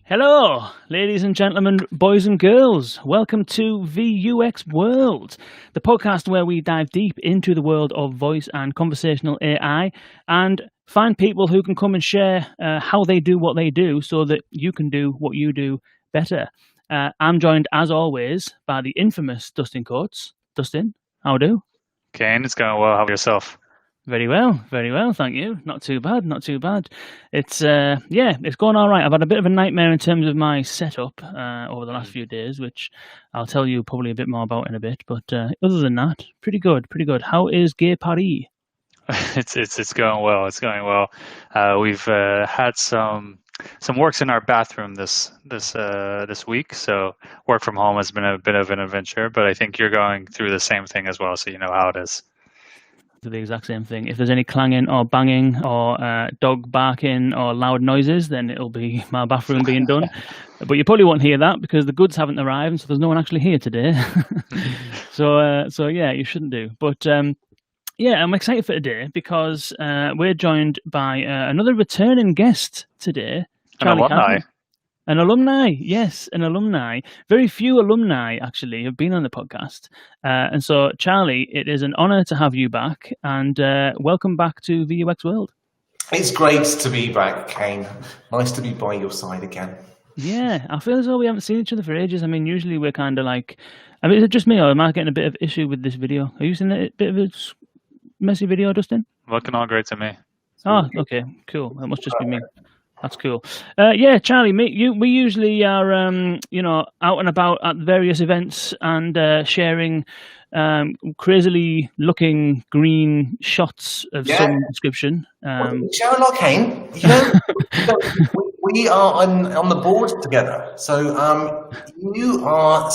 Hello, ladies and gentlemen, boys and girls. Welcome to VUX World, the podcast where we dive deep into the world of voice and conversational AI and find people who can come and share how they do what they do so that you can do what you do better. I'm joined, as always, by the infamous Dustin Coates. Dustin, how do? Kane, it's going well. How about yourself? Very well, thank you. Not too bad. It's it's going all right. I've had a bit of a nightmare in terms of my setup over the last few days, which I'll tell you probably a bit more about in a bit. But other than that, pretty good. How is Gay Paris? It's going well. It's going well. We've had some works in our bathroom this week, so work from home has been a bit of an adventure. But I think you're going through the same thing as well, so you know how it is. The exact same thing. If there's any clanging or banging or dog barking or loud noises, then it'll be my bathroom being done. But you probably won't hear that because the goods haven't arrived, so there's no one actually here today. So yeah, you shouldn't do. But yeah, I'm excited for today because we're joined by another returning guest today, Charlie Cadbury. An alumni, yes, an alumni. Very few alumni, actually, have been on the podcast. And so, Charlie, it is an honour to have you back, and welcome back to VUX World. It's great to be back, Kane. Nice to be by your side again. Yeah, I feel as though we haven't seen each other for ages. I mean, usually we're kind of like... I mean, is it just me, or am I getting a bit of issue with this video? Are you seeing a bit of a messy video, Dustin? Looking all great to me. Oh, okay, cool. That must just be me. That's cool. Yeah, Charlie, we usually are, out and about at various events and sharing crazily looking green shots of some description. Sherlock Kane, we are on the board together. So you are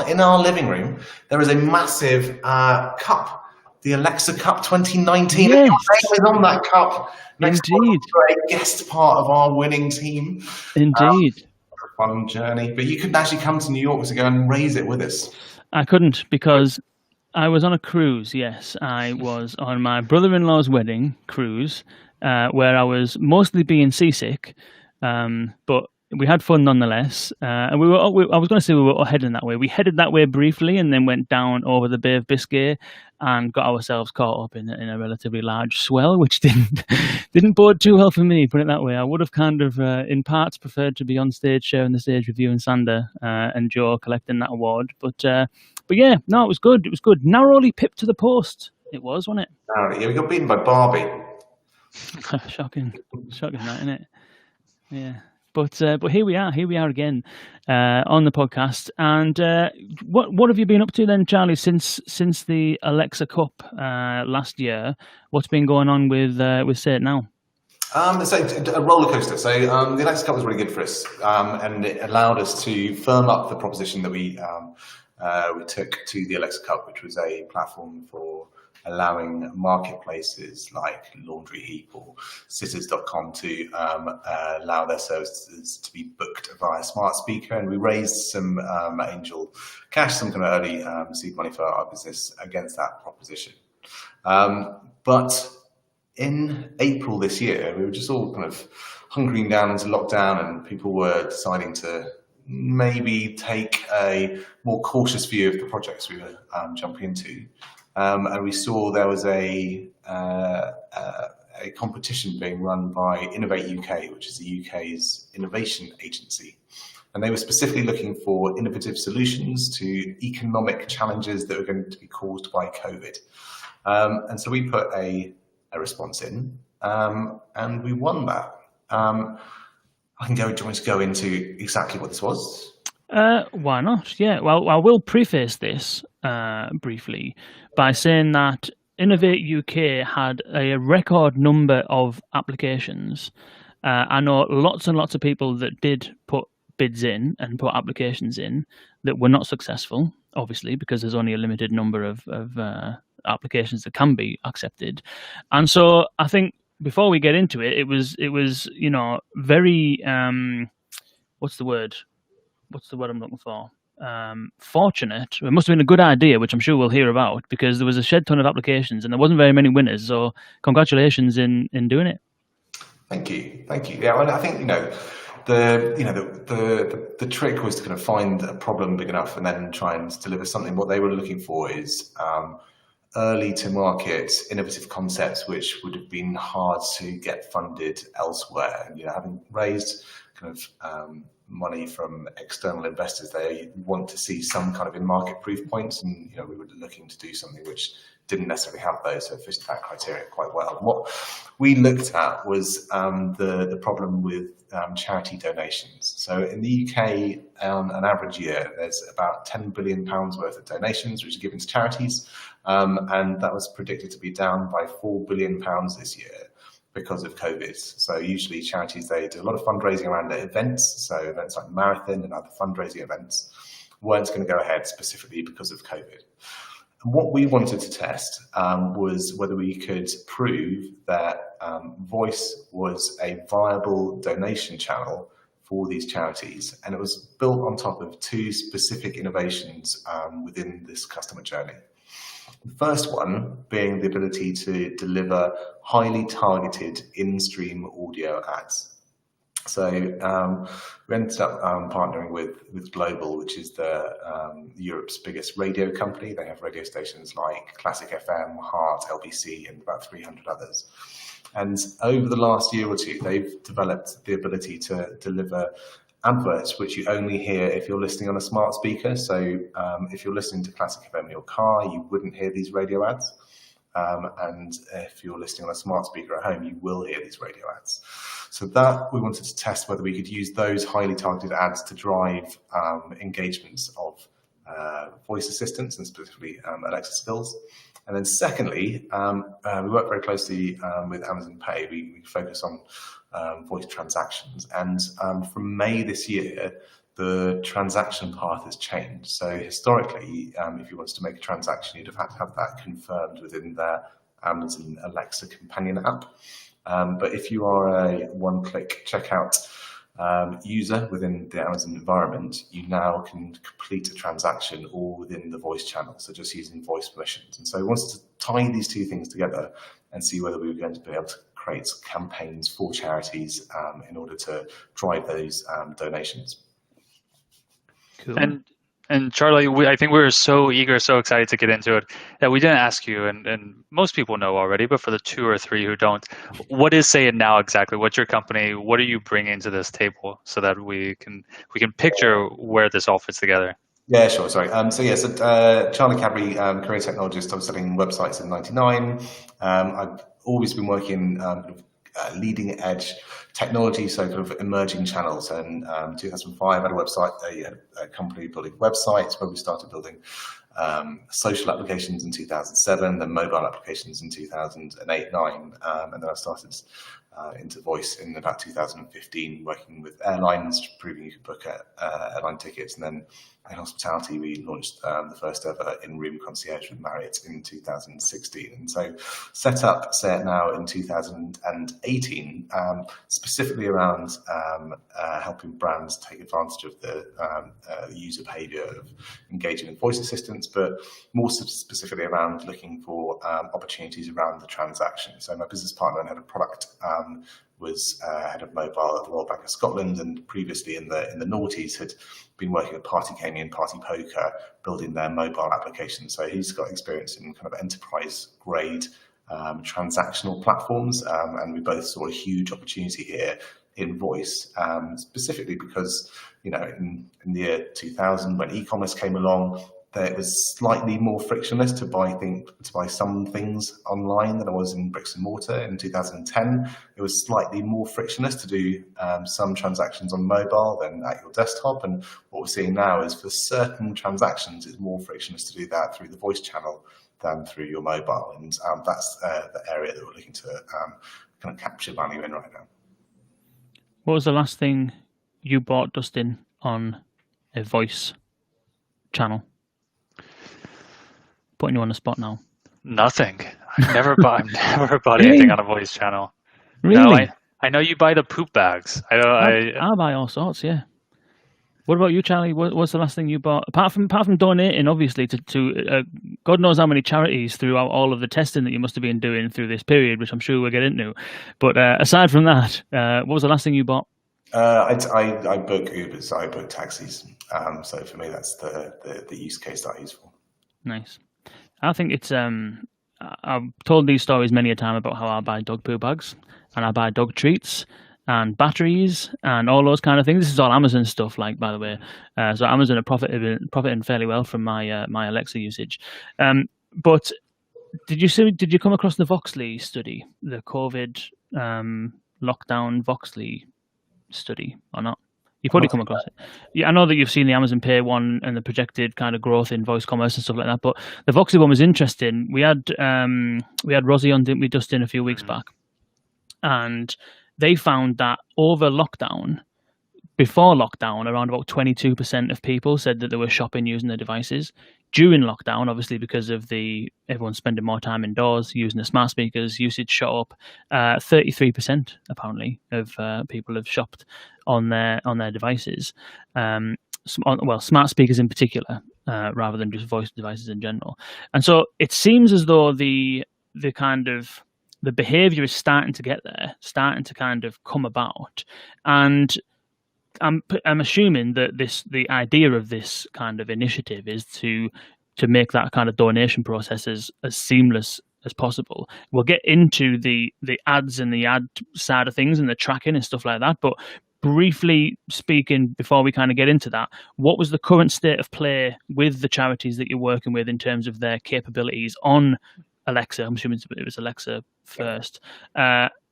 in our living room. There is a massive cup. The Alexa Cup 2019. Yes. Your name is on that cup. Indeed. A guest part of our winning team. Indeed. A fun journey. But you couldn't actually come to New York to go and raise it with us. I couldn't because I was on a cruise, yes. I was on my brother-in-law's wedding cruise where I was mostly being seasick, but we had fun nonetheless. And I was going to say we were heading that way. We headed that way briefly and then went down over the Bay of Biscay and got ourselves caught up in a relatively large swell, which didn't bode too well for me, put it that way. I would have kind of, in parts, preferred to be on stage sharing the stage with you and Sander and Joe collecting that award. But yeah, no, it was good. It was good. Narrowly pipped to the post. It was, wasn't it? Yeah, we got beaten by Barbie. Shocking, that, isn't it? Yeah. But here we are again on the podcast. And what have you been up to then, Charlie, since the Alexa Cup last year? What's been going on with Sayit now? So a roller coaster. So the Alexa Cup was really good for us, and it allowed us to firm up the proposition that we took to the Alexa Cup, which was a platform for allowing marketplaces like Laundry Heap or Sitters.com to allow their services to be booked via smart speaker. And we raised some angel cash, some kind of early seed money for our business against that proposition. But in April this year, we were just all kind of hunkering down into lockdown, and people were deciding to maybe take a more cautious view of the projects we were jumping into. And we saw there was a competition being run by Innovate UK, which is the UK's innovation agency. And they were specifically looking for innovative solutions to economic challenges that were going to be caused by COVID. And so we put a response in, and we won that. I can go. Do you want to go into exactly what this was? Why not? Yeah. Well, I will preface this briefly by saying that Innovate UK had a record number of applications. I know lots and lots of people that did put bids in and put applications in that were not successful, obviously, because there's only a limited number of applications that can be accepted. And so I think before we get into it, it was very what's the word I'm looking for? Fortunate. It must have been a good idea, which I'm sure we'll hear about, because there was a shed ton of applications and there wasn't very many winners. So congratulations in doing it. Thank you. Yeah, well, I think the trick was to kind of find a problem big enough and then try and deliver something. What they were looking for is early to market innovative concepts which would have been hard to get funded elsewhere. And having raised kind of money from external investors, they want to see some kind of in-market proof points, and we were looking to do something which didn't necessarily have those, so fitted that criteria quite well. And what we looked at was the problem with charity donations. So in the UK, on an average year, there's about £10 billion worth of donations which are given to charities, and that was predicted to be down by £4 billion this year because of COVID. So usually charities, they do a lot of fundraising around their events, so events like marathon and other fundraising events weren't going to go ahead specifically because of COVID. And what we wanted to test was whether we could prove that voice was a viable donation channel for these charities, and it was built on top of two specific innovations within this customer journey. The first one being the ability to deliver highly targeted in-stream audio ads. So we ended up partnering with Global, which is Europe's biggest radio company. They have radio stations like Classic FM, Heart, LBC, and about 300 others. And over the last year or two, they've developed the ability to deliver adverts which you only hear if you're listening on a smart speaker. So if you're listening to Classic FM in your car, you wouldn't hear these radio ads. And if you're listening on a smart speaker at home, you will hear these radio ads. So that we wanted to test whether we could use those highly targeted ads to drive engagements of voice assistants, and specifically Alexa skills. And then secondly, we work very closely with Amazon Pay. We focus on voice transactions. And from May this year, the transaction path has changed. So historically, if you wanted to make a transaction, you'd have had to have that confirmed within their Amazon Alexa companion app. But if you are a one-click checkout user within the Amazon environment, you now can complete a transaction all within the voice channel, so just using voice permissions. And so we wanted to tie these two things together and see whether we were going to be able to create campaigns for charities in order to drive those donations. Cool. And Charlie, I think we were so eager, so excited to get into it that we didn't ask you, and most people know already, but for the 2 or 3 who don't, what is Sayit now exactly? What's your company? What are you bringing to this table so that we can picture where this all fits together? Yeah, sure. Sorry. Charlie Cadbury, career technologist. I was selling websites in '99. I've always been working leading edge technology, so kind of emerging channels. And 2005, I had a website, a company building websites, where we started building social applications in 2007, then mobile applications in 2008-9, and then I started into voice in about 2015, working with airlines, proving you could book airline tickets, and then in hospitality, we launched the first ever in-room concierge with Marriott in 2016. And so set up Sayit now in 2018, specifically around helping brands take advantage of the user behavior of engaging with voice assistants, but more specifically around looking for opportunities around the transaction. So my business partner and head of product was head of mobile at the Royal Bank of Scotland, and previously in the noughties had been working at Party Gaming and Party Poker, building their mobile application. So he's got experience in kind of enterprise grade transactional platforms, and we both saw a huge opportunity here in voice, specifically because in the year 2000, when e-commerce came along, it was slightly more frictionless to buy some things online than it was in bricks and mortar. In 2010, it was slightly more frictionless to do some transactions on mobile than at your desktop. And what we're seeing now is for certain transactions, it's more frictionless to do that through the voice channel than through your mobile. And that's the area that we're looking to kind of capture value in right now. What was the last thing you bought, Dustin, on a voice channel? Putting you on the spot now. Nothing. I've never bought anything on a voice channel. Really? No, I know you buy the poop bags. I buy all sorts, yeah. What about you, Charlie? What's the last thing you bought? Apart from donating, obviously, to God knows how many charities throughout all of the testing that you must have been doing through this period, which I'm sure we'll get into. But aside from that, what was the last thing you bought? I book Ubers, I book taxis. So for me, that's the use case that I use for. Nice. I think it's I've told these stories many a time about how I buy dog poo bags and I buy dog treats and batteries and all those kind of things. This is all Amazon stuff, like, by the way. So Amazon are profiting fairly well from my my Alexa usage. But did you come across the Voxley study, the COVID lockdown Voxley study, or not? You probably come across it. Yeah, I know that you've seen the Amazon Pay one and the projected kind of growth in voice commerce and stuff like that. But the Voxley one was interesting. We had Rosie on, didn't we, Dustin, a few weeks back, and they found that over lockdown, before lockdown, around about 22% of people said that they were shopping using their devices. During lockdown, obviously because of everyone spending more time indoors using the smart speakers, usage shot up. 33% apparently of people have shopped on their devices. Smart speakers in particular, rather than just voice devices in general. And so it seems as though the kind of the behaviour is starting to get there, starting to kind of come about, and I'm assuming that the idea of this kind of initiative is to make that kind of donation process as seamless as possible. We'll get into the ads and the ad side of things and the tracking and stuff like that, but briefly speaking, before we kind of get into that, what was the current state of play with the charities that you're working with in terms of their capabilities on Alexa? I'm assuming it was Alexa first.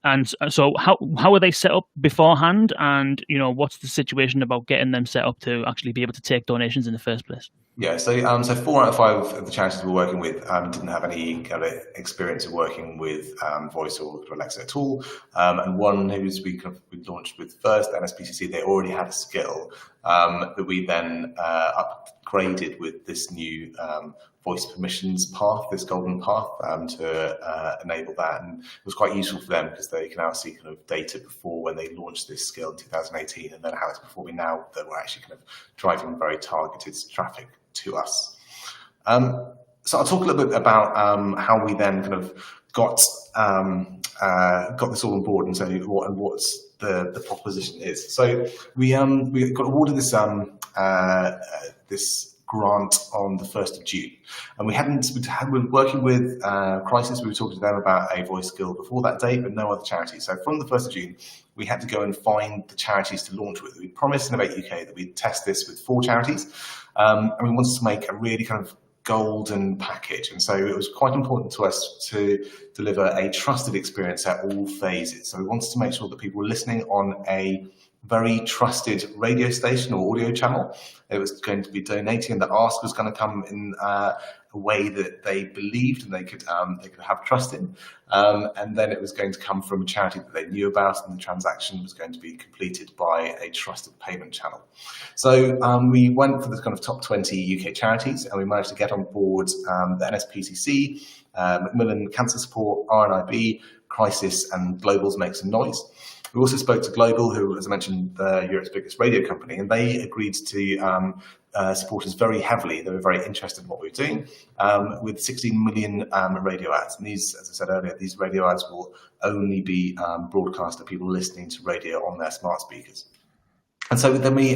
And so how are they set up beforehand? And, what's the situation about getting them set up to actually be able to take donations in the first place? Yeah, so 4 out of 5 of the charities we're working with didn't have any kind of experience of working with voice or Alexa at all. And one who we launched with first, NSPCC, they already had a skill that we then upgraded with this new voice permissions path, this golden path, to enable that. And it was quite useful for them because they can now see kind of data before when they launched this skill in 2018, and then how it's performing now that we're actually kind of driving very targeted traffic to us. So I'll talk a little bit about how we then kind of got this all on board, and so what's the proposition is. So we got awarded this this grant on the 1st of June, and we were working with Crisis. We were talking to them about a voice skill before that date, but no other charities. So from the 1st of June, we had to go and find the charities to launch with. We promised Innovate UK that we'd test this with 4 charities, and we wanted to make a really kind of golden package. And so it was quite important to us to deliver a trusted experience at all phases. So we wanted to make sure that people were listening on a very trusted radio station or audio channel. It was going to be donating, and the ask was going to come in a way that they believed and they could have trust in. And then it was going to come from a charity that they knew about, and the transaction was going to be completed by a trusted payment channel. So we went for the kind of top 20 UK charities, and we managed to get on board the NSPCC, Macmillan Cancer Support, RNIB, Crisis, and Global's Make Some Noise. We also spoke to Global, who, as I mentioned, Europe's biggest radio company, and they agreed to support us very heavily. They were very interested in what we were doing, with 16 million radio ads. And these, as I said earlier, these radio ads will only be broadcast to people listening to radio on their smart speakers. And so then we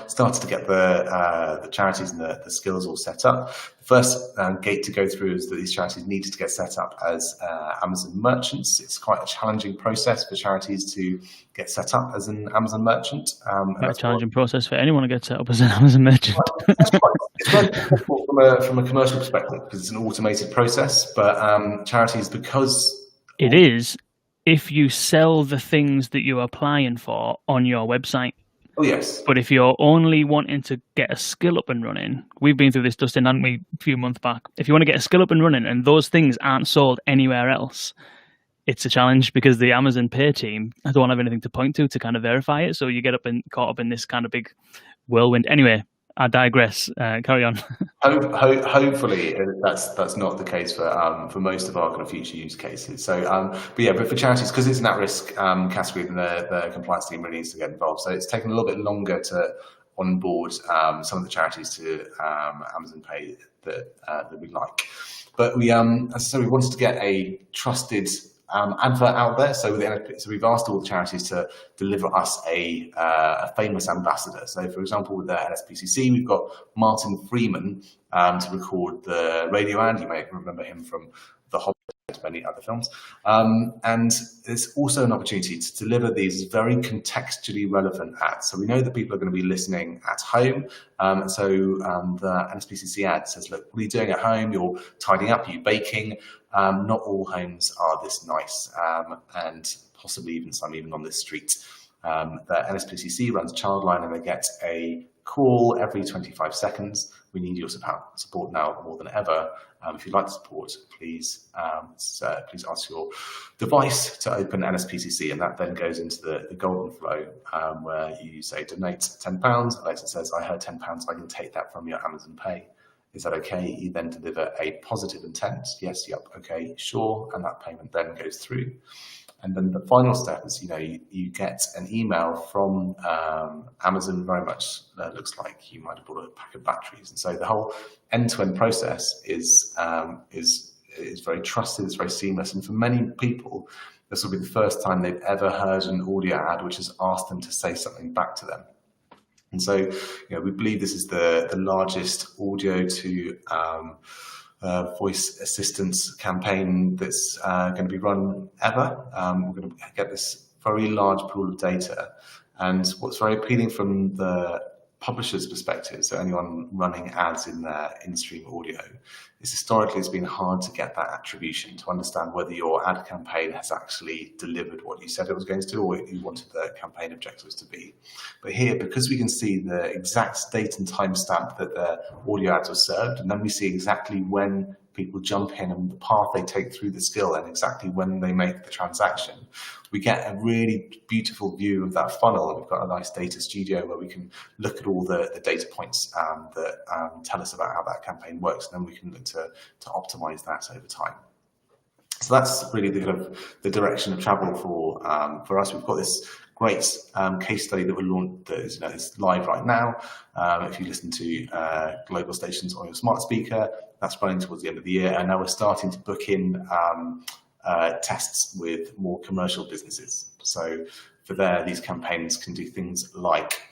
started to get the charities and the skills all set up. The first gate to go through is that these charities needed to get set up as Amazon merchants. It's quite a challenging process for charities to get set up as an Amazon merchant. Quite a challenging process for anyone to get set up as an Amazon merchant. It's quite difficult from a commercial perspective because it's an automated process, but charities, because... It is if you sell the things that you're applying for on your website. Oh, yes. But if you're only wanting to get a skill up and running, we've been through this, Dustin, hadn't we, a few months back? If you want to get a skill up and running and those things aren't sold anywhere else, it's a challenge because the Amazon Pay team don't have anything to point to kind of verify it. So you get caught up in this kind of big whirlwind. Anyway, I digress. Carry on. Hopefully, that's not the case for most of our kind of future use cases. So, but for charities, because it's an at-risk category, then the compliance team really needs to get involved. So it's taken a little bit longer to onboard some of the charities to Amazon Pay that we like. But we, as I said, we wanted to get a trusted advert out there. So we've asked all the charities to deliver us a famous ambassador. So for example, with the NSPCC, we've got Martin Freeman to record the radio ad. You may remember him from The Hobbit and many other films. And there's also an opportunity to deliver these very contextually relevant ads. So we know that people are going to be listening at home. The NSPCC ad says, look, what are you doing at home? You're tidying up, you're baking. Not all homes are this nice, and possibly even some on this street. The NSPCC runs a Childline, and they get a call every 25 seconds. We need your support now more than ever. If you'd like to support, please ask your device to open NSPCC, and that then goes into the golden flow where you say donate £10. Alexa says, I heard £10, I can take that from your Amazon Pay. Is that okay? You then deliver a positive intent. Yes, yep, okay, sure. And that payment then goes through. And then the final step is, you get an email from Amazon, very much looks like you might have bought a pack of batteries. And so the whole end-to-end process is very trusted, it's very seamless. And for many people, this will be the first time they've ever heard an audio ad which has asked them to say something back to them. And so, we believe this is the largest audio to voice assistance campaign that's going to be run ever. We're going to get this very large pool of data. And what's very appealing from the publisher's perspective, so anyone running ads in their in-stream audio, is historically it's been hard to get that attribution, to understand whether your ad campaign has actually delivered what you said it was going to do or what you wanted the campaign objectives to be. But here, because we can see the exact date and time stamp that the audio ads were served, and then we see exactly when people jump in and the path they take through the skill and exactly when they make the transaction, we get a really beautiful view of that funnel. And we've got a nice data studio where we can look at all the data points that tell us about how that campaign works, and then we can look to optimize that over time. So that's really the direction of travel for us. We've got this great case study that is live right now. If you listen to global stations on your smart speaker, that's running towards the end of the year, and now we're starting to book in tests with more commercial businesses. So for these campaigns can do things like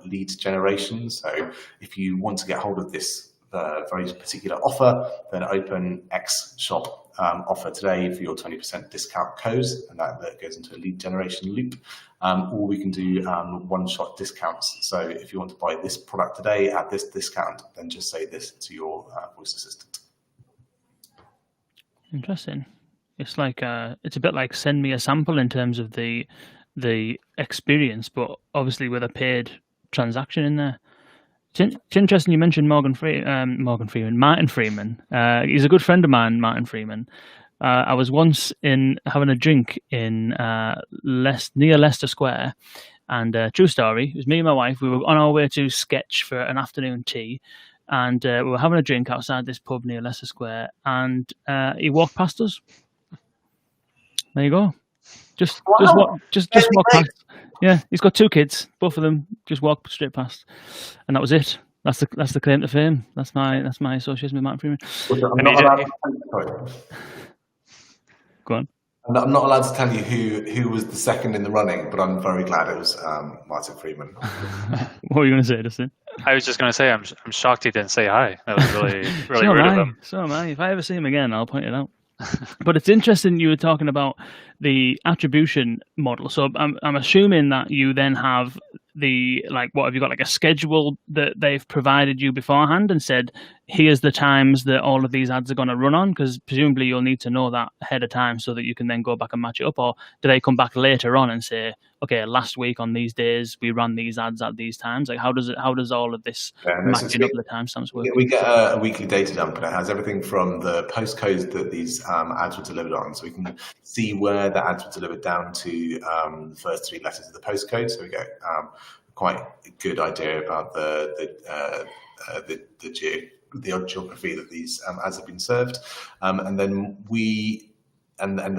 lead generation. So if you want to get hold of this very particular offer, then open X shop offer today for your 20% discount code, and that goes into a lead generation loop. Or we can do one-shot discounts. So if you want to buy this product today at this discount, then just say this to your voice assistant. Interesting. It's like it's a bit like send me a sample in terms of the experience, but obviously with a paid transaction in there. It's interesting you mentioned Martin Freeman. He's a good friend of mine, Martin Freeman. I was once having a drink in near Leicester Square, and true story, it was me and my wife. We were on our way to Sketch for an afternoon tea, and we were having a drink outside this pub near Leicester Square, and he walked past us. There you go. Just walk past. Yeah, he's got 2 kids. Both of them just walk straight past, and that was it. That's the claim to fame. That's my association with Martin Freeman. Go on. I'm not allowed to tell you who was the second in the running, but I'm very glad it was Martin Freeman. What were you going to say, Dustin? I was just going to say I'm shocked he didn't say hi. That was really rude of him. So am I. If I ever see him again, I'll point it out. But it's interesting you were talking about the attribution model. So I'm assuming that you then have what have you got, like a schedule that they've provided you beforehand and said, here's the times that all of these ads are going to run on? Because presumably you'll need to know that ahead of time so that you can then go back and match it up. Or do they come back later on and say, okay, last week on these days we ran these ads at these times? Like how does all of this matching up the timestamps work? We get a weekly data dump, and it has everything from the postcodes that these ads were delivered on, so we can see where the ads were delivered down to the first 3 letters of the postcode. So we get quite a good idea about the geography that these ads have been served, and then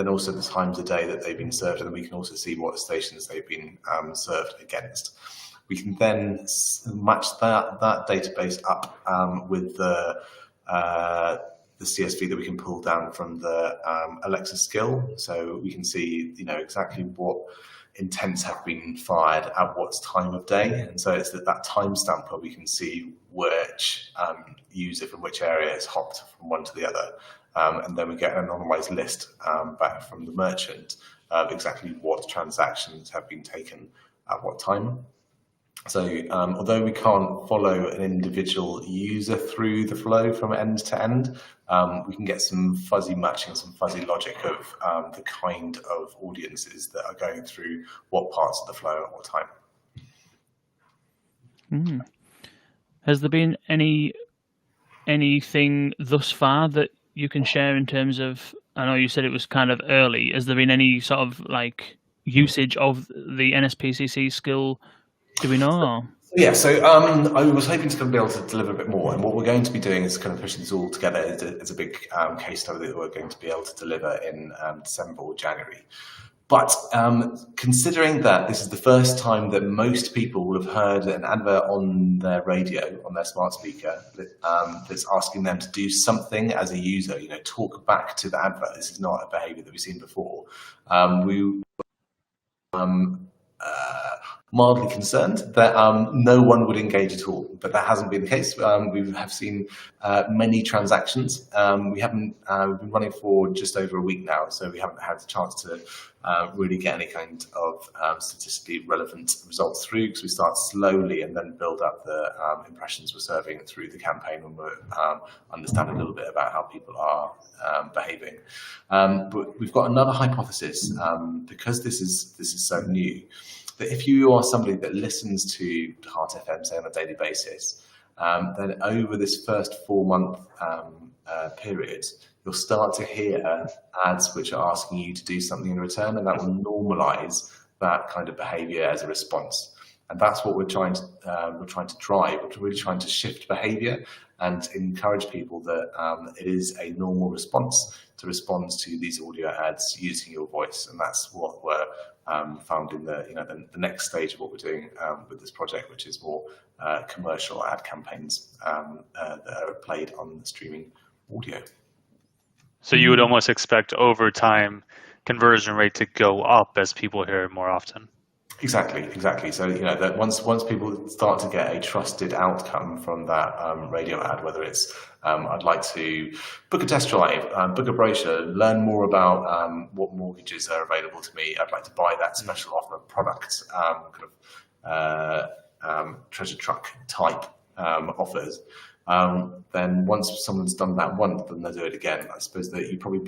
also the times of day that they've been served, and then we can also see what stations they've been served against. We can then match that database up with the the CSV that we can pull down from the Alexa skill, so we can see exactly what intents have been fired at what time of day, and so it's that timestamp where we can see which user from which area has hopped from one to the other, and then we get an anonymized list back from the merchant of exactly what transactions have been taken at what time. So although we can't follow an individual user through the flow from end to end, we can get some fuzzy matching, some fuzzy logic of the kind of audiences that are going through what parts of the flow at what time. Mm. Has there been anything thus far that you can share in terms of, I know you said it was kind of early, has there been any sort of like usage of the NSPCC skill? Do we know? Yeah, so I was hoping to be able to deliver a bit more, and what we're going to be doing is kind of pushing this all together as a big case study that we're going to be able to deliver in December or January. But considering that this is the first time that most people will have heard an advert on their radio, on their smart speaker, that's asking them to do something as a user, talk back to the advert. This is not a behavior that we've seen before. We mildly concerned that no one would engage at all, but that hasn't been the case. We have seen many transactions. We've been running for just over a week now, so we haven't had the chance to really get any kind of statistically relevant results through, because we start slowly and then build up the impressions we're serving through the campaign when we understand a little bit about how people are behaving. But we've got another hypothesis, because this is so new, that if you are somebody that listens to Heart FM, say, on a daily basis, then over this first 4-month period, you'll start to hear ads which are asking you to do something in return, and that will normalize that kind of behavior as a response. And that's what we're trying to drive. We're really trying to shift behavior and encourage people that it is a normal response to respond to these audio ads using your voice, and that's what we're found in the next stage of what we're doing with this project, which is more commercial ad campaigns that are played on the streaming audio. So you would almost expect over time conversion rate to go up as people hear it more often. Exactly. So that once people start to get a trusted outcome from that radio ad, whether it's I'd like to book a test drive, book a brochure, learn more about what mortgages are available to me, I'd like to buy that special offer product, treasure truck type offers. Then once someone's done that once, then they'll do it again. I suppose that you probably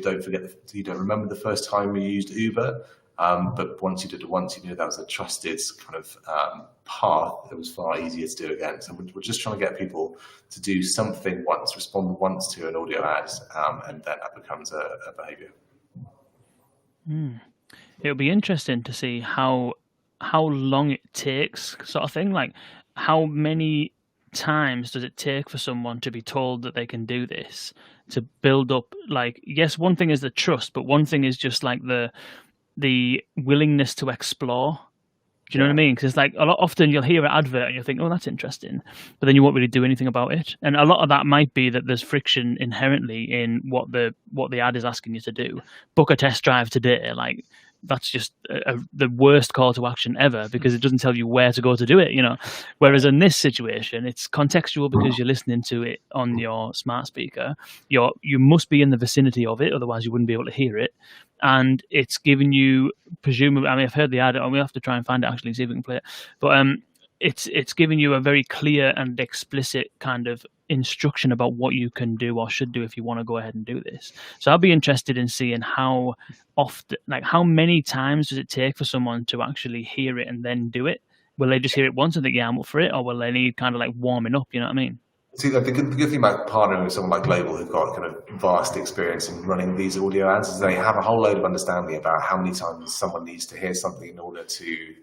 you don't remember the first time you used Uber. But once you did it once, you knew that was a trusted kind of path. It was far easier to do again. So we're just trying to get people to do something once, respond once to an audio ad, and then that becomes a behavior. It'll be interesting to see how long it takes, sort of thing. Like, how many times does it take for someone to be told that they can do this, to build up, like, yes, one thing is the trust, but one thing is just like the willingness to explore. Do you know what I mean? Because it's like often you'll hear an advert and you'll think, oh, that's interesting, but then you won't really do anything about it. And a lot of that might be that there's friction inherently in what the ad is asking you to do. Book a test drive today. Like, that's just the worst call to action ever, because it doesn't tell you where to go to do it, Whereas in this situation, it's contextual because you're listening to it on your smart speaker. You must be in the vicinity of it, otherwise you wouldn't be able to hear it. And it's giving you, presumably, I mean, I've heard the ad, and we'll have to try and find it actually and see if we can play it. But it's giving you a very clear and explicit kind of instruction about what you can do or should do if you want to go ahead and do this. So I'll be interested in seeing how often, like, how many times does it take for someone to actually hear it and then do it? Will they just hear it once and think, yeah, I'm up for it, or will they need kind of like warming up? You know what I mean? See, the good thing about partnering with someone like Global, who've got kind of vast experience in running these audio ads, is they have a whole load of understanding about how many times someone needs to hear something in order to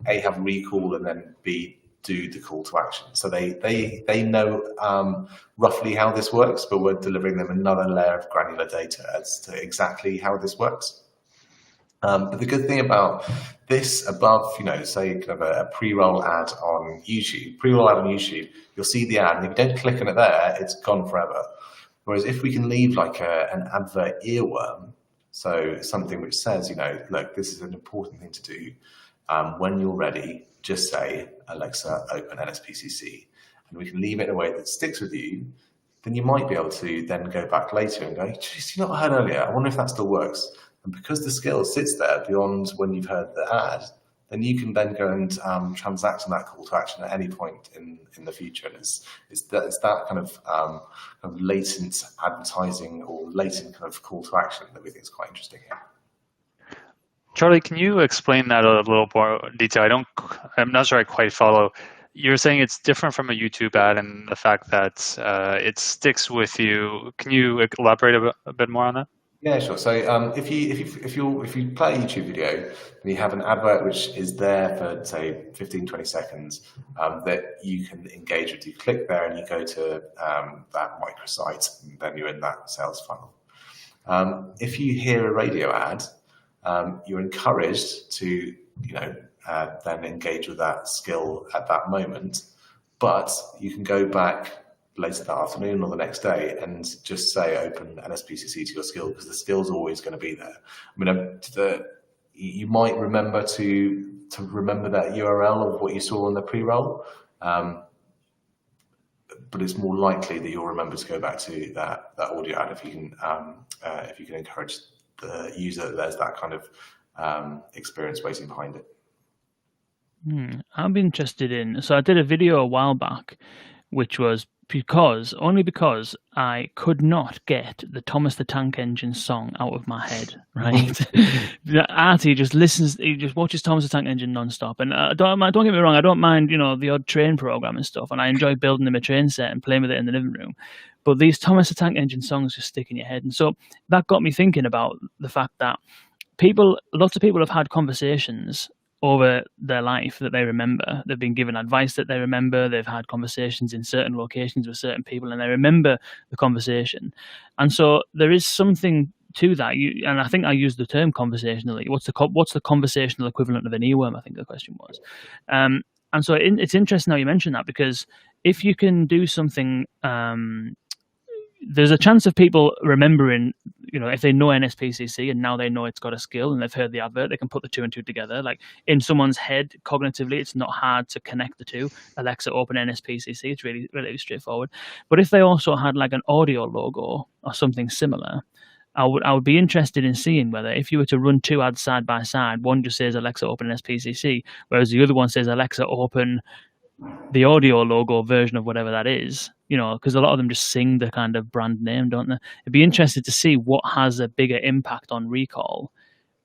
A, have recall, and then B, do the call to action. So they know roughly how this works, but we're delivering them another layer of granular data as to exactly how this works. But the good thing about this above, say kind of a pre-roll ad on YouTube, you'll see the ad, and if you don't click on it there, it's gone forever. Whereas if we can leave like an advert earworm, so something which says, look, this is an important thing to do. When you're ready, just say, Alexa, open NSPCC. And we can leave it in a way that sticks with you. Then you might be able to then go back later and go, geez, you know what I heard earlier? I wonder if that still works. And because the skill sits there beyond when you've heard the ad, then you can then go and transact on that call to action at any point in the future. And it's that kind of latent advertising or latent kind of call to action that we think is quite interesting here. Charlie, can you explain that a little more detail? I'm not sure I quite follow. You're saying it's different from a YouTube ad and the fact that it sticks with you. Can you elaborate a bit more on that? Yeah, sure. So if you play a YouTube video and you have an advert which is there for say 15-20 seconds that you can engage with, you click there and you go to that microsite, and then you're in that sales funnel. If you hear a radio ad, you're encouraged to then engage with that skill at that moment, but you can go back later that afternoon or the next day and just say open NSPCC to your skill, because the skill's always going to be there. I mean, you might remember to remember that URL of what you saw on the pre-roll, but it's more likely that you'll remember to go back to that audio ad if you can encourage the user that there's that kind of experience waiting behind it. I'd be interested in. So I did a video a while back, which was only because I could not get the Thomas the Tank Engine song out of my head, right? Artie just he just watches Thomas the Tank Engine non-stop. And don't get me wrong, I don't mind, the odd train program and stuff, and I enjoy building them a train set and playing with it in the living room. But these Thomas the Tank Engine songs just stick in your head. And so that got me thinking about the fact that lots of people have had conversations over their life that they remember. They've been given advice that they remember. They've had conversations in certain locations with certain people, and they remember the conversation. And so there is something to that. And I think I used the term conversationally. What's the conversational equivalent of an earworm? I think the question was. And so it's interesting how you mention that, because if you can do something, there's a chance of people remembering, if they know NSPCC and now they know it's got a skill and they've heard the advert, they can put the two and two together. Like in someone's head, cognitively, it's not hard to connect the two. Alexa, open NSPCC. It's really, really straightforward. But if they also had like an audio logo or something similar, I would be interested in seeing whether, if you were to run two ads side by side, one just says Alexa, open NSPCC, whereas the other one says Alexa, open the audio logo version of whatever that is, because a lot of them just sing the kind of brand name, don't they? It'd be interested to see what has a bigger impact on recall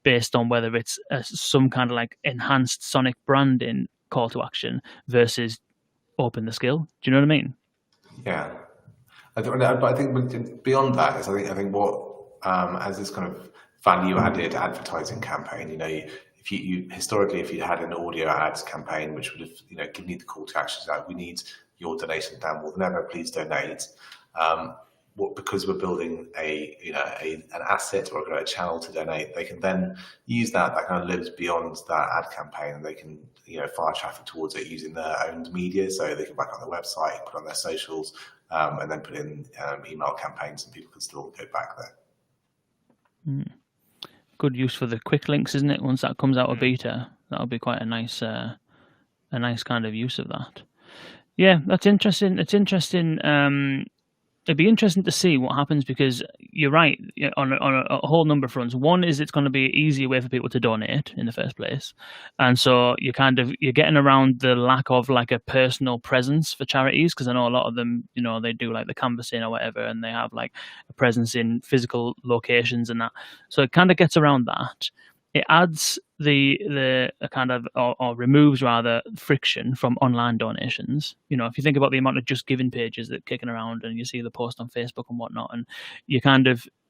based on whether it's some kind of like enhanced sonic branding call to action versus open the skill. Do you know what I mean? Yeah. But I think beyond that is I think what as this kind of value added advertising campaign, if you historically, if you had an audio ads campaign which would have given you the call to action, like, we need your donation now more than ever, please donate. Because we're building an asset or a channel to donate, they can then use that kind of lives beyond that ad campaign, and they can fire traffic towards it using their own media. So they can back on their website, put on their socials, and then put in email campaigns, and people can still go back there. Good use for the quick links, isn't it? Once that comes out of beta, that'll be quite a nice kind of use of that. Yeah, that's interesting. It's interesting. It'd be interesting to see what happens, because you're right on a whole number of fronts. One is it's going to be an easier way for people to donate in the first place, and so you're getting around the lack of like a personal presence for charities, because I know a lot of them, they do like the canvassing or whatever, and they have like a presence in physical locations and that. So it kind of gets around that. It adds the kind of, or removes rather, friction from online donations. If you think about the amount of Just Giving pages that are kicking around, and you see the post on Facebook and whatnot, and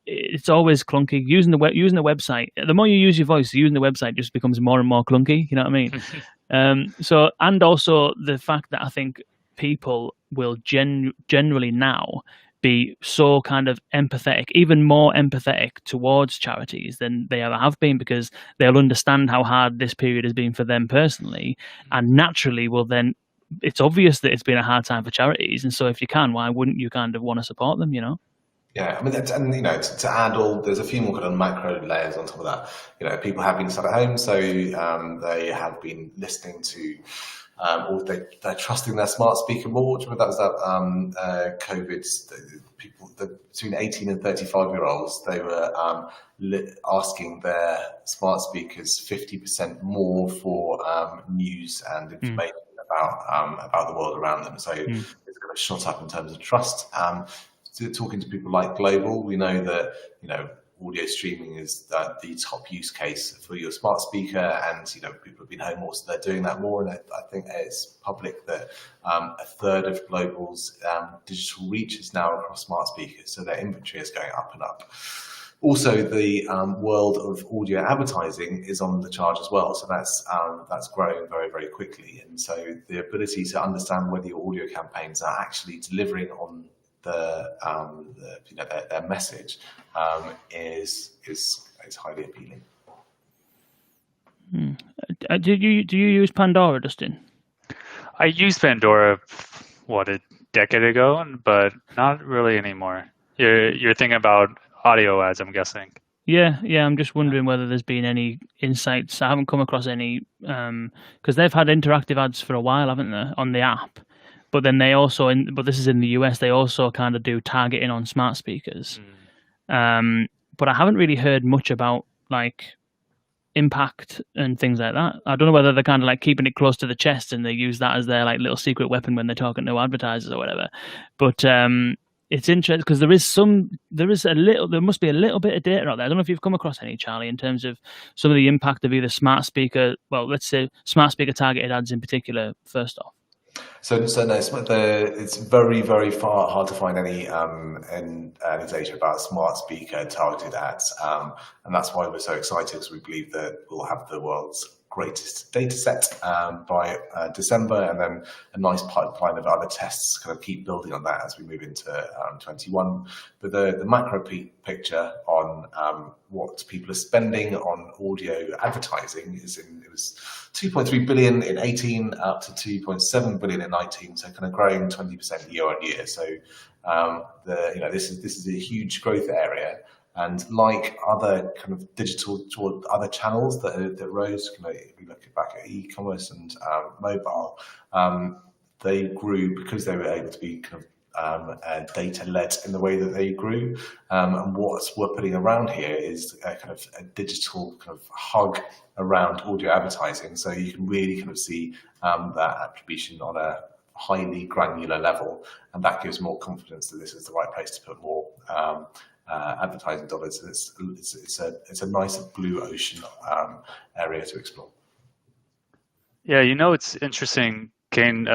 it's always clunky. Using the website, the more you use your voice, using the website just becomes more and more clunky. You know what I mean? So, and also the fact that I think people will generally now be so kind of empathetic, even more empathetic towards charities than they ever have been, because they'll understand how hard this period has been for them personally, and naturally will then, it's obvious that it's been a hard time for charities, and so if you can, why wouldn't you kind of want to support them, Yeah, I mean, and to add there's a few more kind of macro layers on top of that. People have been sat at home, so they have been listening to, or they're trusting their smart speaker more. Do you remember that was that COVID? People between 18 and 35-year-olds, they were asking their smart speakers 50% more for news and information about the world around them. So it's kind of shot up in terms of trust. Talking to people like Global, we know that audio streaming is the top use case for your smart speaker, and people have been home more, so they're doing that more. And I think it's public that a third of Global's digital reach is now across smart speakers, so their inventory is going up and up. Also, the world of audio advertising is on the charge as well, so that's growing very, very quickly. And so the ability to understand whether your audio campaigns are actually delivering on their message is highly appealing. Do you use Pandora, Dustin? I used Pandora a decade ago, but not really anymore. You're thinking about audio ads, I'm guessing. Yeah. I'm just wondering whether there's been any insights. I haven't come across any because they've had interactive ads for a while, haven't they, on the app? But then they also, but this is in the US, they also kind of do targeting on smart speakers. But I haven't really heard much about like impact and things like that. I don't know whether they're kind of like keeping it close to the chest and they use that as their like little secret weapon when they're talking to advertisers or whatever. But it's interesting because there must be a little bit of data out there. I don't know if you've come across any, Charlie, in terms of some of the impact of either smart speaker, well, let's say smart speaker targeted ads in particular, first off. So no, it's very, very hard to find any data about smart speaker targeted ads, and that's why we're so excited, because we believe that we'll have the world's greatest data set by December, and then a nice pipeline of other tests kind of keep building on that as we move into 21. But the macro picture on what people are spending on audio advertising it was 2.3 billion in 18 up to 2.7 billion in 19, so kind of growing 20% year on year. So this is a huge growth area. And like other kind of digital or other channels that rose, if we look back at e-commerce and mobile, they grew because they were able to be kind of data-led in the way that they grew. And what we're putting around here is a kind of a digital kind of hug around audio advertising. So you can really kind of see that attribution on a highly granular level, and that gives more confidence that this is the right place to put more advertising dollars. It's a nice blue ocean area to explore. Yeah, it's interesting, Kane,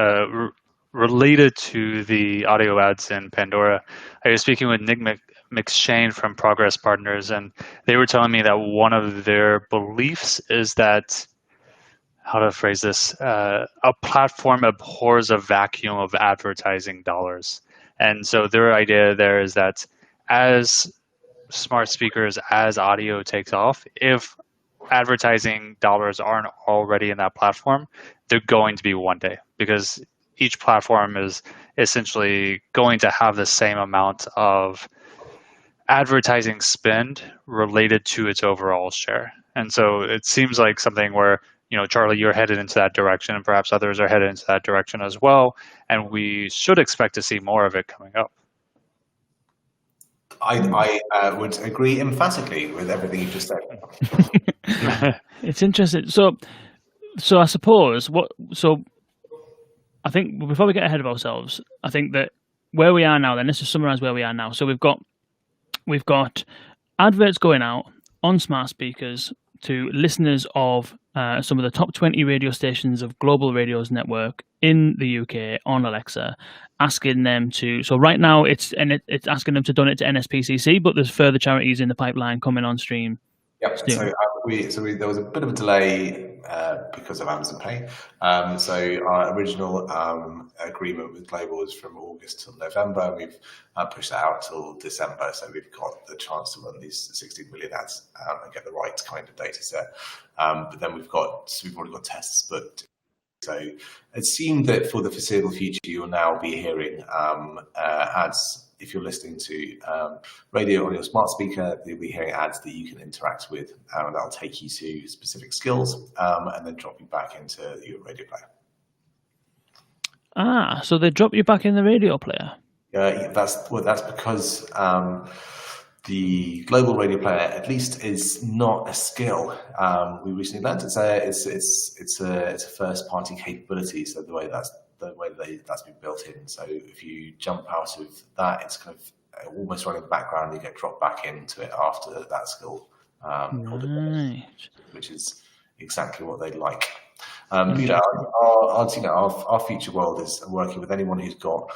related to the audio ads in Pandora. I was speaking with Nick McShane from Progress Partners, and they were telling me that one of their beliefs is that, how to phrase this, a platform abhors a vacuum of advertising dollars. And so their idea there is that as smart speakers, as audio takes off, if advertising dollars aren't already in that platform, they're going to be one day, because each platform is essentially going to have the same amount of advertising spend related to its overall share. And so it seems like something where, Charlie, you're headed into that direction, and perhaps others are headed into that direction as well. And we should expect to see more of it coming up. I would agree emphatically with everything you just said. It's interesting. So I suppose I think before we get ahead of ourselves, I think that where we are now, then let's just summarize where we are now. So we've got adverts going out on smart speakers to listeners of some of the top 20 radio stations of Global Radio's network in the UK on Alexa, asking them to. So right now it's asking them to donate to NSPCC, but there's further charities in the pipeline coming on stream. Yep. So there was a bit of a delay because of Amazon Pay. So our original agreement with Global was from August till November, and we've pushed that out till December. So we've got the chance to run these 16 million ads and get the right kind of data set. But then we've already got tests, but. So it seemed that for the foreseeable future, you will now be hearing ads if you're listening to radio on your smart speaker, you'll be hearing ads that you can interact with, and that'll take you to specific skills and then drop you back into your radio player. So they drop you back in the radio player? That's because the global radio player, at least, is not a skill. We recently learned it's a first party capability. So the way that's been built in. So if you jump out of that, it's kind of almost running in the background. You get dropped back into it after that skill, right. which is exactly what they'd like. Our future world is working with anyone who's got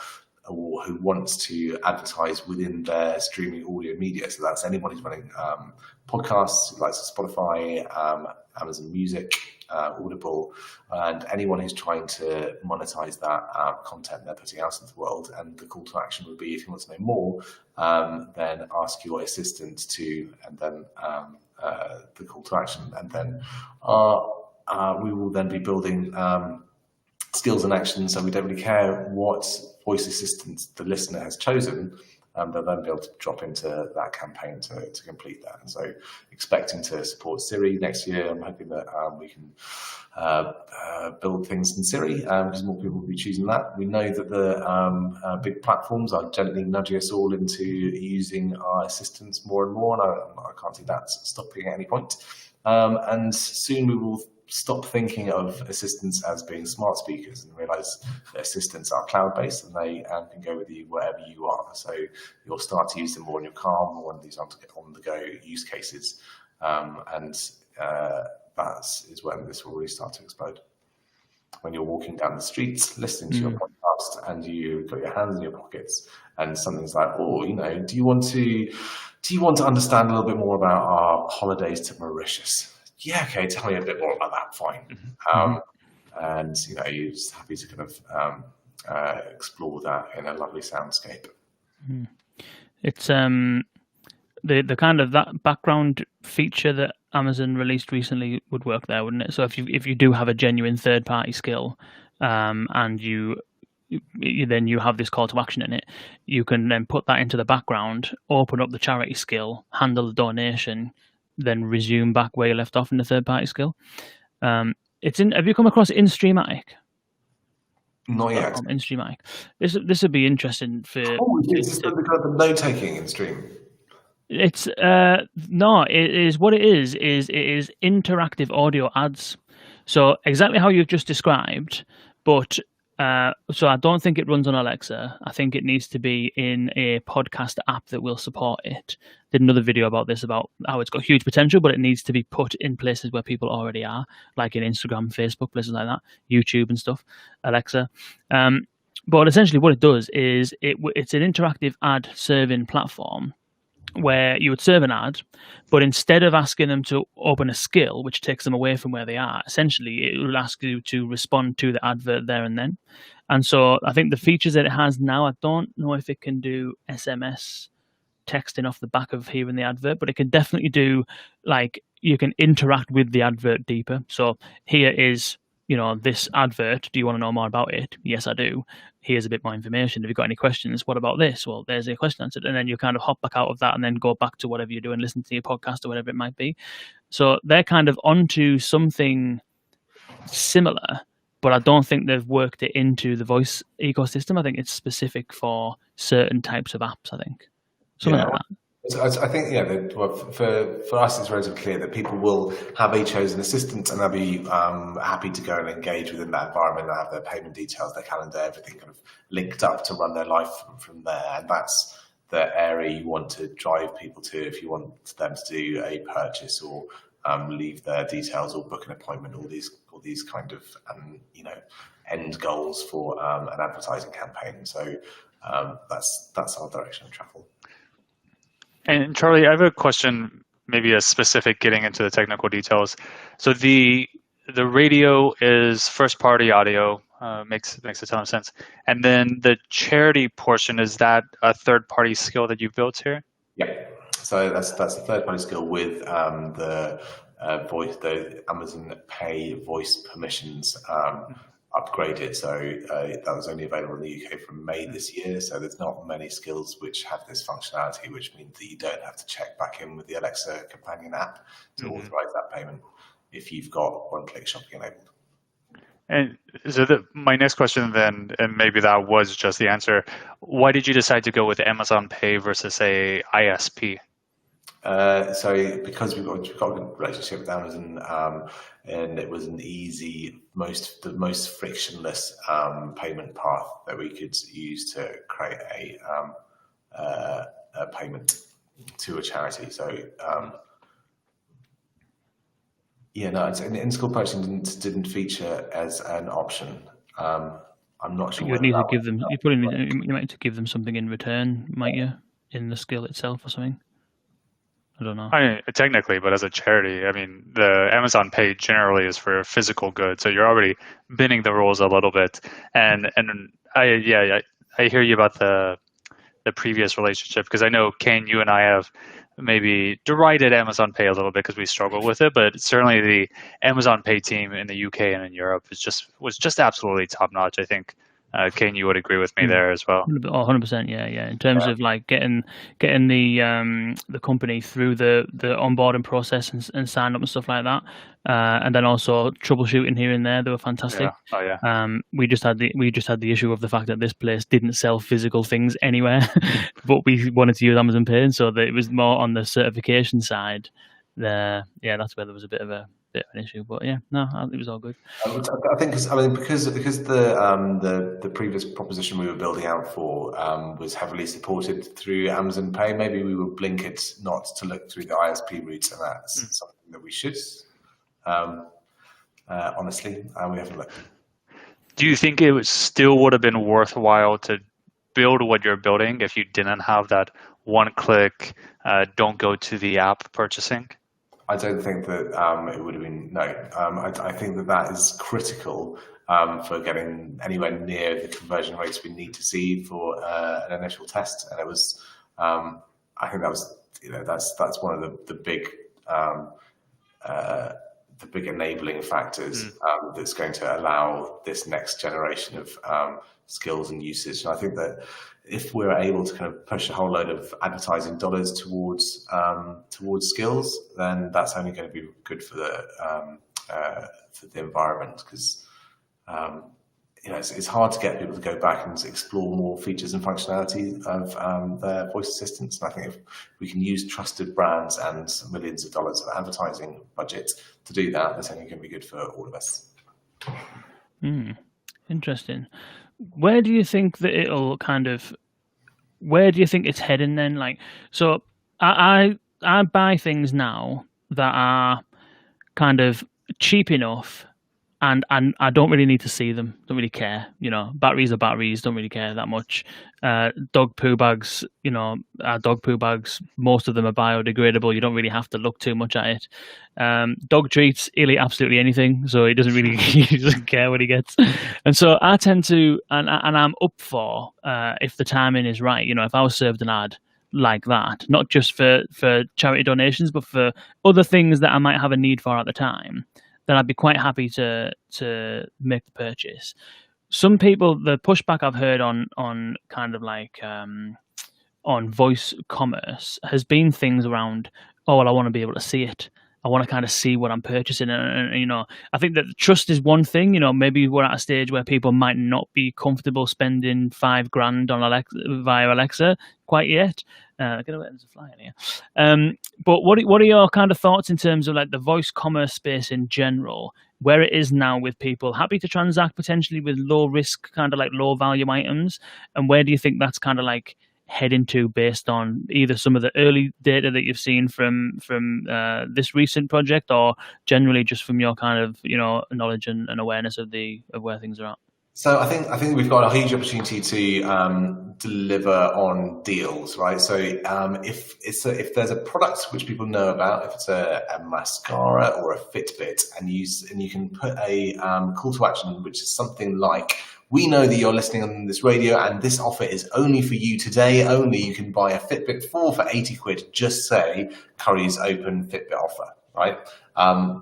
or who wants to advertise within their streaming audio media. So that's anyone who's running podcasts, like Spotify, Amazon Music, Audible, and anyone who's trying to monetize that content they're putting out into the world. And the call to action would be, if you want to know more, then ask your assistant to, and then the call to action, and then we will then be building skills and actions. So we don't really care what voice assistant the listener has chosen. They'll then be able to drop into that campaign to complete that. And so expecting to support Siri next year. I'm hoping that we can build things in Siri because more people will be choosing that. We know that the big platforms are gently nudging us all into using our assistants more and more, and I can't see that stopping at any point. And soon we will stop thinking of assistants as being smart speakers and realize that assistants are cloud-based and they can go with you wherever you are. So you'll start to use them more in your car, more of these on-the-go use cases. And that is when this will really start to explode. When you're walking down the streets, listening to your podcast, and you've got your hands in your pockets, and something's like, do you want to understand a little bit more about our holidays to Mauritius? Yeah, okay, tell me a bit more about that, fine. And you're just happy to kind of explore that in a lovely soundscape. It's the kind of that background feature that Amazon released recently would work there, wouldn't it? So if you do have a genuine third party skill, and you have this call to action in it, you can then put that into the background, open up the charity skill, handle the donation, then resume back where you left off in the third party skill. Have you come across InStreamatic? Not yet. InStreamatic. This would be interesting for. Is this the note taking in Stream? It's no. It is what it is. It is interactive audio ads. So exactly how you've just described, but. So I don't think it runs on Alexa. I think it needs to be in a podcast app that will support it. Did another video about this, about how it's got huge potential, but it needs to be put in places where people already are, like in Instagram, Facebook, places like that, YouTube and stuff, Alexa. But essentially what it does is it's an interactive ad serving platform where you would serve an ad, but instead of asking them to open a skill, which takes them away from where they are, essentially it will ask you to respond to the advert there and then. And so I think the features that it has now, I don't know if it can do SMS texting off the back of hearing the advert, but it can definitely do, like, you can interact with the advert deeper. So here is, this advert. Do you want to know more about it? Yes, I do. Here's a bit more information. Have you got any questions? What about this? Well, there's a question answered. And then you kind of hop back out of that and then go back to whatever you're doing, listen to your podcast or whatever it might be. So they're kind of onto something similar, but I don't think they've worked it into the voice ecosystem. I think it's specific for certain types of apps, I think. Something like that. I think, for us, it's relatively clear that people will have a chosen assistant and they'll be happy to go and engage within that environment and have their payment details, their calendar, everything kind of linked up to run their life from there. And that's the area you want to drive people to if you want them to do a purchase or leave their details or book an appointment, all these kind of end goals for an advertising campaign. So that's our direction of travel. And Charlie, I have a question, maybe a specific, getting into the technical details. So the radio is first party audio, makes a ton of sense. And then the charity portion, is that a third party skill that you've built here? Yeah. So that's a third party skill with the Amazon Pay voice permissions upgrade it. So that was only available in the UK from May this year. So there's not many skills which have this functionality, which means that you don't have to check back in with the Alexa companion app to authorize that payment if you've got one-click shopping enabled. And so my next question then, and maybe that was just the answer, why did you decide to go with Amazon Pay versus a ISP? So because we've got a good relationship with Amazon, and it was an easy, the most frictionless payment path that we could use to create a payment to a charity. So in-school purchasing didn't feature as an option. I'm not sure. You would need to give them. You probably you might need to give them something in return, might you, in the skill itself or something? I don't know. I mean, technically, but as a charity, I mean, the Amazon Pay generally is for physical goods, so you're already bending the rules a little bit. And I hear you about the previous relationship, because I know, Kane, you and I have maybe derided Amazon Pay a little bit because we struggle with it, but certainly the Amazon Pay team in the UK and in Europe was just absolutely top notch. I think Kane, you would agree with me there as well. 100%, yeah. In terms of like getting the company through the onboarding process and sign up and stuff like that, and then also troubleshooting here and there, they were fantastic. Yeah. Oh yeah. We just had the issue of the fact that this place didn't sell physical things anywhere, but we wanted to use Amazon Pay, and so that it was more on the certification side. That's where there was a bit of an issue, but it was all good. I think because the previous proposition we were building out for was heavily supported through Amazon Pay, maybe we were blinkered not to look through the ISP routes, and that's something that we should. Honestly, we haven't looked. Do you think it still would have been worthwhile to build what you're building if you didn't have that one-click, don't go to the app purchasing? I don't think that it would have been, no. I think that is critical for getting anywhere near the conversion rates we need to see for an initial test. And it was, I think that was, that's one of the big enabling factors that's going to allow this next generation of skills and usage. And I think that if we're able to kind of push a whole load of advertising dollars towards skills, then that's only going to be good for the environment, because it's hard to get people to go back and explore more features and functionality of their voice assistants. And I think if we can use trusted brands and millions of dollars of advertising budget to do that, that's only going to be good for all of us. Interesting. Where do you think that where do you think it's heading then? Like, so I buy things now that are kind of cheap enough, and I don't really need to see them. Don't really care. Batteries are batteries. Don't really care that much. Dog poo bags. Dog poo bags. Most of them are biodegradable. You don't really have to look too much at it. Dog treats, he'll eat absolutely anything, so he doesn't really he doesn't care what he gets. And so I tend to, and I'm up for if the timing is right. If I was served an ad like that, not just for charity donations, but for other things that I might have a need for at the time, then I'd be quite happy to make the purchase. Some people, the pushback I've heard on kind of like on voice commerce has been things around, I want to be able to see it. I want to kind of see what I'm purchasing. And I think that trust is one thing. Maybe we're at a stage where people might not be comfortable spending $5,000 on via Alexa quite yet. Get away, there's a fly in here. But what are your kind of thoughts in terms of like the voice commerce space in general, where it is now with people happy to transact potentially with low risk, kind of like low value items, and where do you think that's kind of like heading to based on either some of the early data that you've seen from this recent project, or generally just from your kind of knowledge and awareness of where things are at? So I think we've got a huge opportunity to deliver on deals, right? So if there's a product which people know about, if it's a mascara or a Fitbit, and you can put a call to action, which is something like, we know that you're listening on this radio and this offer is only for you today only. You can buy a Fitbit 4 for 80 quid. Just say Curry's open Fitbit offer, right?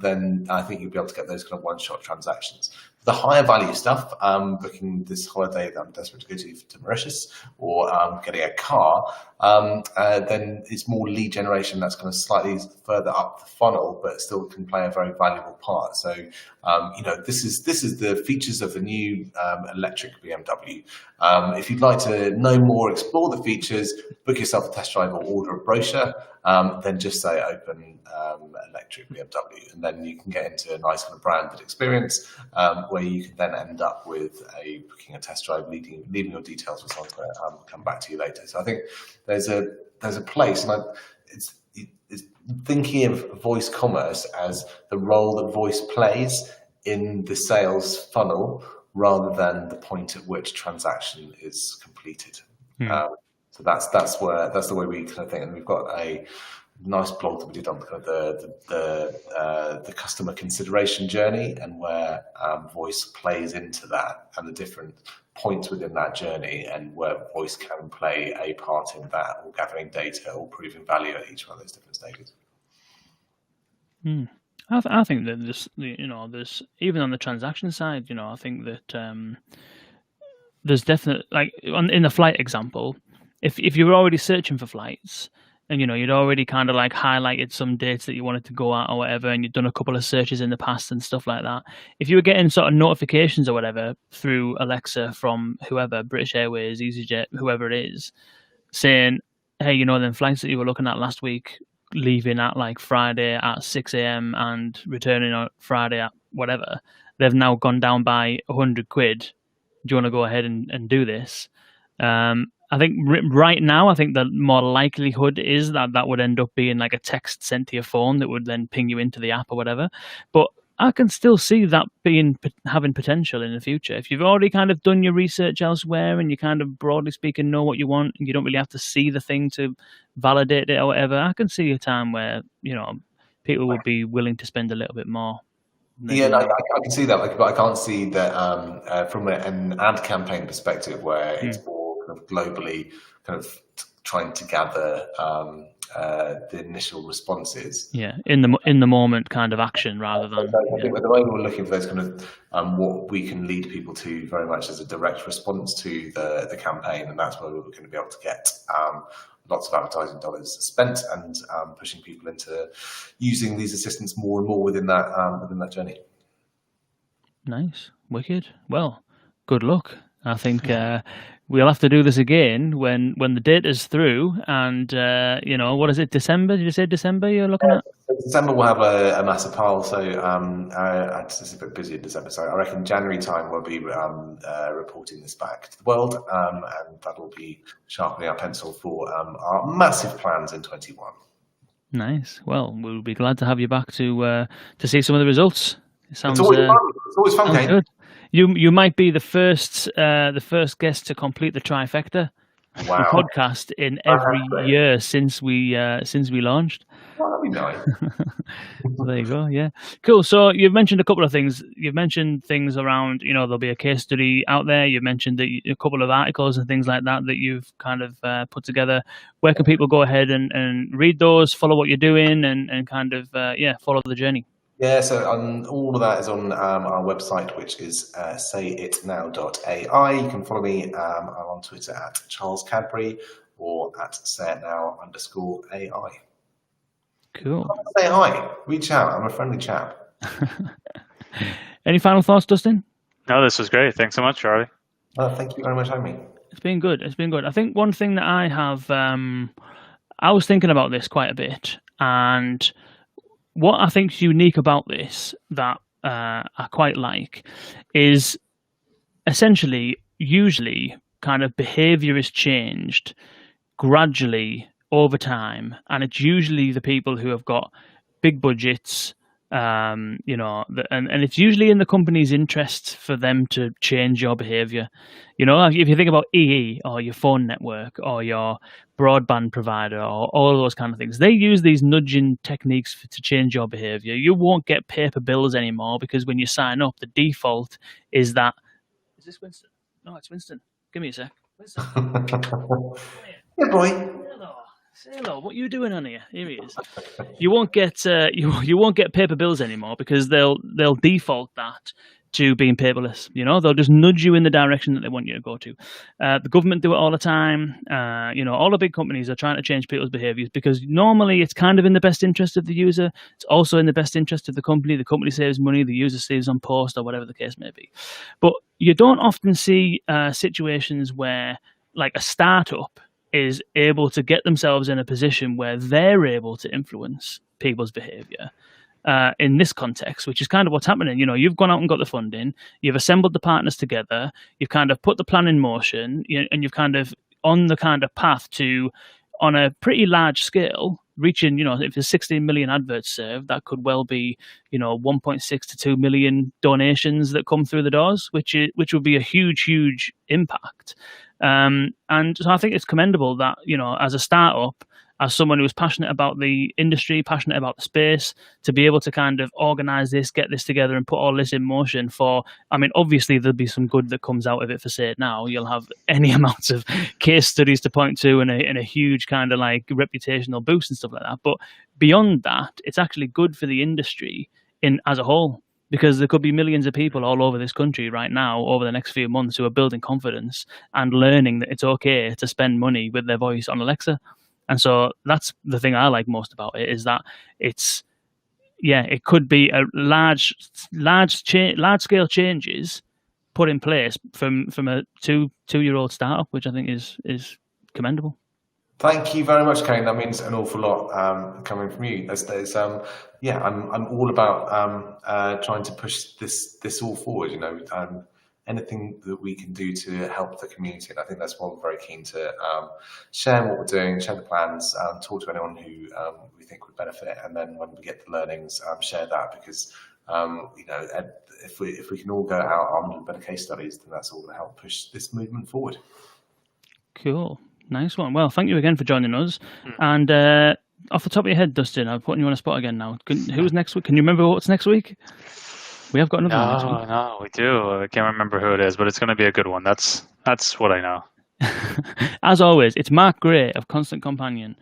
Then I think you'll be able to get those kind of one-shot transactions. The higher value stuff, booking this holiday that I'm desperate to go to Mauritius, or getting a car, then it's more lead generation that's kind of slightly further up the funnel, but still can play a very valuable part. So, this is the features of the new electric BMW. If you'd like to know more, explore the features, book yourself a test drive or order a brochure, then just say open electric BMW, and then you can get into a nice kind of branded experience where you can then end up with booking a test drive, leaving your details for someone to come back to you later. So I think there's a place, and it's thinking of voice commerce as the role that voice plays in the sales funnel rather than the point at which transaction is completed. So that's the way we kind of think, and we've got a nice blog that we did on kind of the customer consideration journey, and where voice plays into that, and the different points within that journey, and where voice can play a part in that, or gathering data or proving value at each one of those different stages. I think that there's even on the transaction side, I think that there's definitely, like in the flight example, if you were already searching for flights, and you'd already kind of like highlighted some dates that you wanted to go out or whatever, and you'd done a couple of searches in the past and stuff like that, if you were getting sort of notifications or whatever through Alexa from whoever, British Airways, EasyJet, whoever it is, saying, hey, them flights that you were looking at last week, leaving at like Friday at 6 a.m. and returning on Friday at whatever, they've now gone down by 100 quid. Do you want to go ahead and do this? I think right now, I think the more likelihood is that would end up being like a text sent to your phone that would then ping you into the app or whatever. But I can still see that having potential in the future. If you've already kind of done your research elsewhere, and you kind of broadly speaking know what you want, and you don't really have to see the thing to validate it or whatever, I can see a time where people would be willing to spend a little bit more. Yeah, I can see that, but I can't see that from an ad campaign perspective, where it's more kind of globally kind of trying to gather the initial responses. Yeah, in the moment kind of action rather than. I think at the moment we're looking for those kind of what we can lead people to very much as a direct response to the campaign, and that's where we're going to be able to get lots of advertising dollars spent, and pushing people into using these assistants more and more within that journey. Nice, wicked. Well, good luck. I think we'll have to do this again when the data's through, and what is it? December? Did you say December? You're looking at? December we'll have a massive pile, so it's a bit busy in December. So I reckon January time we'll be reporting this back to the world, and that'll be sharpening our pencil for our massive plans in 21. Nice. Well, we'll be glad to have you back to see some of the results. It's always fun. It's always fun, Kate. Good. You might be the first guest to complete the trifecta. Wow. The podcast in every year since we launched. Well, that'd be nice. So there you go. Yeah, cool. So you've mentioned a couple of things. You've mentioned things around, there'll be a case study out there. You've mentioned a couple of articles and things like that you've kind of put together. Where can people go ahead and read those, follow what you're doing, and kind of follow the journey? Yeah, so all of that is on our website, which is sayitnow.ai. You can follow me. I'm on Twitter at Charles Cadbury or at sayitnow_AI. Cool. Say hi. Reach out. I'm a friendly chap. Any final thoughts, Dustin? No, this was great. Thanks so much, Charlie. Thank you very much for having me. It's been good. I think one thing that I have, I was thinking about this quite a bit, and what I think is unique about this that I quite like is essentially, usually, kind of behavior is changed gradually over time, and it's usually the people who have got big budgets, and it's usually in the company's interest for them to change your behavior. If you think about EE or your phone network or your broadband provider or all those kind of things, they use these nudging techniques to change your behavior. You won't get paper bills anymore because when you sign up, the default is that. Is this Winston? No, it's Winston. Give me a sec. Winston. Yeah, boy. Hello. Say hello. What are you doing on here? Here he is. You won't get you won't get paper bills anymore because they'll default that to being paperless. They'll just nudge you in the direction that they want you to go to. The government do it all the time. All the big companies are trying to change people's behaviors because normally it's kind of in the best interest of the user. It's also in the best interest of the company. The company saves money, the user saves on post, or whatever the case may be. But you don't often see situations where, like, a startup is able to get themselves in a position where they're able to influence people's behavior. In this context, which is kind of what's happening. You've gone out and got the funding, you've assembled the partners together, you've kind of put the plan in motion, and you've kind of on the kind of path to, on a pretty large scale, reaching, if there's 16 million adverts served, that could well be, 1.6 to 2 million donations that come through the doors, which would be a huge impact. And so I think it's commendable that, as a startup, as someone who is passionate about the industry, passionate about the space, to be able to kind of organize this, get this together and put all this in motion obviously there'll be some good that comes out of it for Sayit now. You'll have any amounts of case studies to point to and a huge kind of like reputational boost and stuff like that. But beyond that, it's actually good for the industry as a whole, because there could be millions of people all over this country right now over the next few months who are building confidence and learning that it's okay to spend money with their voice on Alexa. And so that's the thing I like most about it, is that it could be a large scale changes put in place from a two-year-old startup, which I think is commendable. Thank you very much, Kane. That means an awful lot coming from you. I'm all about trying to push this all forward. Anything that we can do to help the community. And I think that's why we're very keen to share what we're doing, share the plans, talk to anyone who we think would benefit. And then when we get the learnings, share that, because, if we can all go out armed with better case studies, then that's all going to help push this movement forward. Cool. Nice one. Well, thank you again for joining us. And off the top of your head, Dustin, I'm putting you on a spot again now. Who's next week? Can you remember what's next week? We have got another one next week. No, we do. I can't remember who it is, but it's going to be a good one. That's what I know. As always, it's Mark Gray of Constant Companion.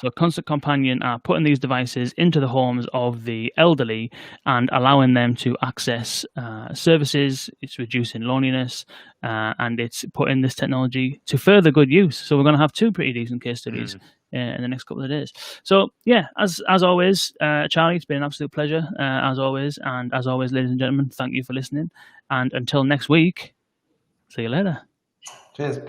So Constant Companion are putting these devices into the homes of the elderly and allowing them to access services. It's reducing loneliness, and it's putting this technology to further good use. So we're going to have two pretty decent case studies in the next couple of days. So yeah, as always, Charlie, it's been an absolute pleasure, as always. And as always, ladies and gentlemen, thank you for listening. And until next week, see you later. Cheers.